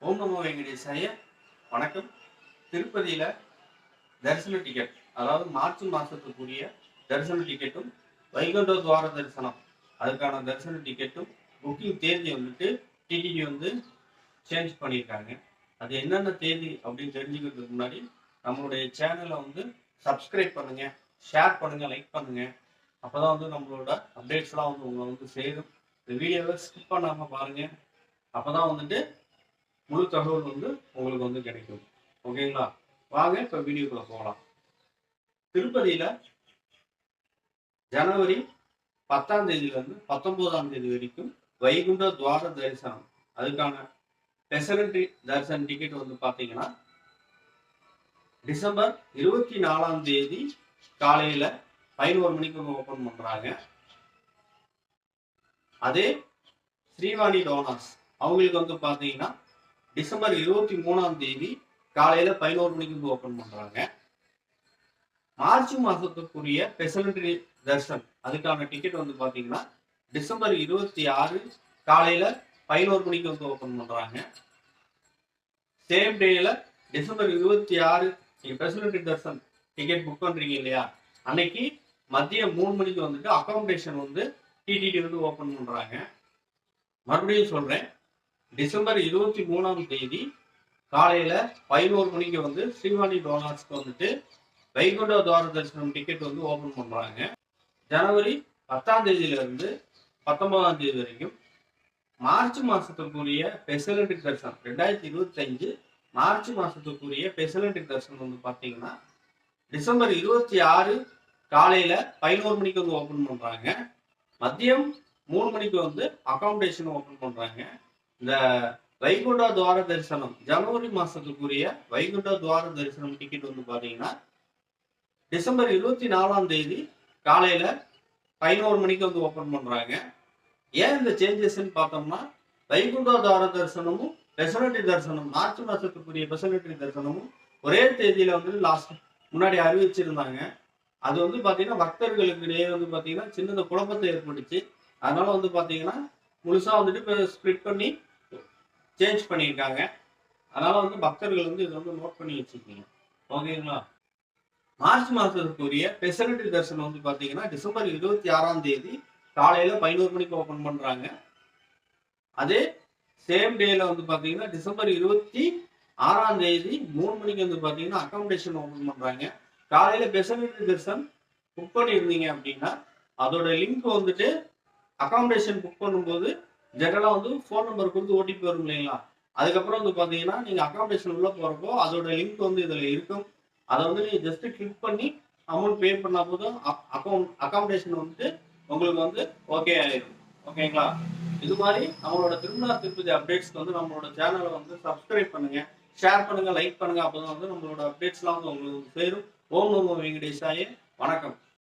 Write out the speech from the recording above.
ஓம் நமோ வெங்கடேசாய. வணக்கம். திருப்பதியில தரிசன டிக்கெட், அதாவது மார்ச் மாசத்துக்குரிய தரிசன டிக்கெட்டும் வைகுண்ட துவார தரிசனம் அதுக்கான தரிசன டிக்கெட்டும் புக்கிங் தேதி வந்துட்டு டிடிடி சேஞ்ச் பண்ணியிருக்காங்க. அது என்னென்ன தேதி அப்படின்னு தெரிஞ்சுக்கிறதுக்கு முன்னாடி நம்மளுடைய சேனலை சப்ஸ்கிரைப் பண்ணுங்க, ஷேர் பண்ணுங்க, லைக் பண்ணுங்க. அப்பதான் நம்மளோட அப்டேட்ஸ்லாம் உங்களை சேரும். இந்த வீடியோவை ஸ்கிப் பண்ணாம பாருங்க. அப்பதான் முழு தகவல் உங்களுக்கு கிடைக்கும். ஓகேங்களா? வாங்க இப்ப வீடியோக்குள்ள போகலாம். திருப்பதியில ஜனவரி 10ஆம் தேதியில இருந்து 19ஆம் தேதி வரைக்கும் வைகுண்ட துவார தரிசனம் அதுக்கான ஸ்பெஷல் தரிசன டிக்கெட் பாத்தீங்கன்னா டிசம்பர் 24ஆம் தேதி காலையில 11 மணிக்கு ஓபன் பண்றாங்க. அதே ஸ்ரீவாணி டோனாஸ் அவங்களுக்கு பாத்தீங்கன்னா டிசம்பர் 23ஆம் தேதி காலையில 11 மணிக்கு ஓபன் பண்றாங்க. மார்ச் மாசத்துக்குரிய ஸ்பெஷல் தர்ஷன் அதுக்கான டிக்கெட் பாத்தீங்கன்னா டிசம்பர் 26 காலையில 11 மணிக்கு ஓபன் பண்றாங்க. சேம் டேல டிசம்பர் 26 நீங்க ஸ்பெஷல் தர்ஷன் டிக்கெட் புக் பண்றீங்க இல்லையா, அன்னைக்கு மதியம் 3 மணிக்கு அகாமடேஷன் டிடிடி ஓபன் பண்றாங்க. மறுபடியும் சொல்றேன், டிசம்பர் 23ஆம் தேதி காலையில 11 மணிக்கு ஸ்ரீவாணி டோனாஸ்க்கு வைகுண்ட துவார தரிசனம் டிக்கெட் ஓபன் பண்றாங்க. ஜனவரி 10ஆம் தேதியில இருந்து 19ஆம் தேதி வரைக்கும் மார்ச் மாசத்துக்குரிய ஸ்பெஷல் தரிசனம் 2025 மார்ச் மாசத்துக்குரிய ஸ்பெஷல் தரிசனம் பாத்தீங்கன்னா டிசம்பர் 26 காலையில 11 மணிக்கு ஓபன் பண்றாங்க. மதியம் 3 மணிக்கு அகாமடேஷன் ஓபன் பண்றாங்க. இந்த வைகுண்ட துவார தரிசனம் ஜனவரி மாசத்துக்குரிய வைகுண்ட துவார தரிசனம் டிக்கெட் பாத்தீங்கன்னா டிசம்பர் 24ஆம் தேதி காலையில 11 மணிக்கு ஓபன் பண்றாங்க. ஏன் இந்த சேஞ்சஸ் பார்த்தோம்னா, வைகுண்ட துவார தரிசனமும் ஸ்பெஷல் தரிசனம் மார்ச் மாசத்துக்குரிய ஸ்பெஷல் தரிசனமும் ஒரே தேதியில லாஸ்ட் முன்னாடி அறிவிச்சிருந்தாங்க. அது பாத்தீங்கன்னா பக்தர்களுக்கு இடையே பாத்தீங்கன்னா சின்னத குழப்பத்தை ஏற்பட்டுச்சு. அதனால பாத்தீங்கன்னா முழுசா இப்ப ஸ்பிளிட் பண்ணி சேஞ்ச் பண்ணியிருக்காங்க. அதனால பக்தர்கள் இதை நோட் பண்ணி வச்சிருக்கீங்க. ஓகேங்களா? மார்ச் மாசத்துக்குரிய ஸ்பெஷல் தரிசனம் பாத்தீங்கன்னா டிசம்பர் 26ஆம் தேதி காலையில 11 மணிக்கு ஓபன் பண்றாங்க. அதே சேம் டேல பாத்தீங்கன்னா டிசம்பர் 26ஆம் தேதி 3 மணிக்கு பாத்தீங்கன்னா அகாமடேஷன் ஓபன் பண்றாங்க. காலையில ஸ்பெஷல் தரிசனம் புக் பண்ணியிருந்தீங்க அப்படின்னா அதோட லிங்க் அகாமடேஷன் புக் பண்ணும்போது ஜெனரலா ஃபோன் நம்பர் கொடுத்து ஓடிபி வரும் இல்லைங்களா, அதுக்கப்புறம் பாத்தீங்கன்னா நீங்க அகாமடேஷன் உள்ள போறப்போ அதோட லிங்க் இதுல இருக்கும். அதை நீங்க ஜஸ்ட் கிளிக் பண்ணி அமௌண்ட் பே பண்ணா போதும் அகாமடேஷன் உங்களுக்கு ஓகே ஆயிடும். ஓகேங்களா? இது மாதிரி நம்மளோட திருமலா திருப்பதி அப்டேட்ஸ் நம்மளோட சேனலை சப்ஸ்கிரைப் பண்ணுங்க, ஷேர் பண்ணுங்க, லைக் பண்ணுங்க. அப்பதான் நம்மளோட அப்டேட்ஸ்லாம் உங்களுக்கு சேரும். ஓம் நமோ வெங்கடேசாய. வணக்கம்.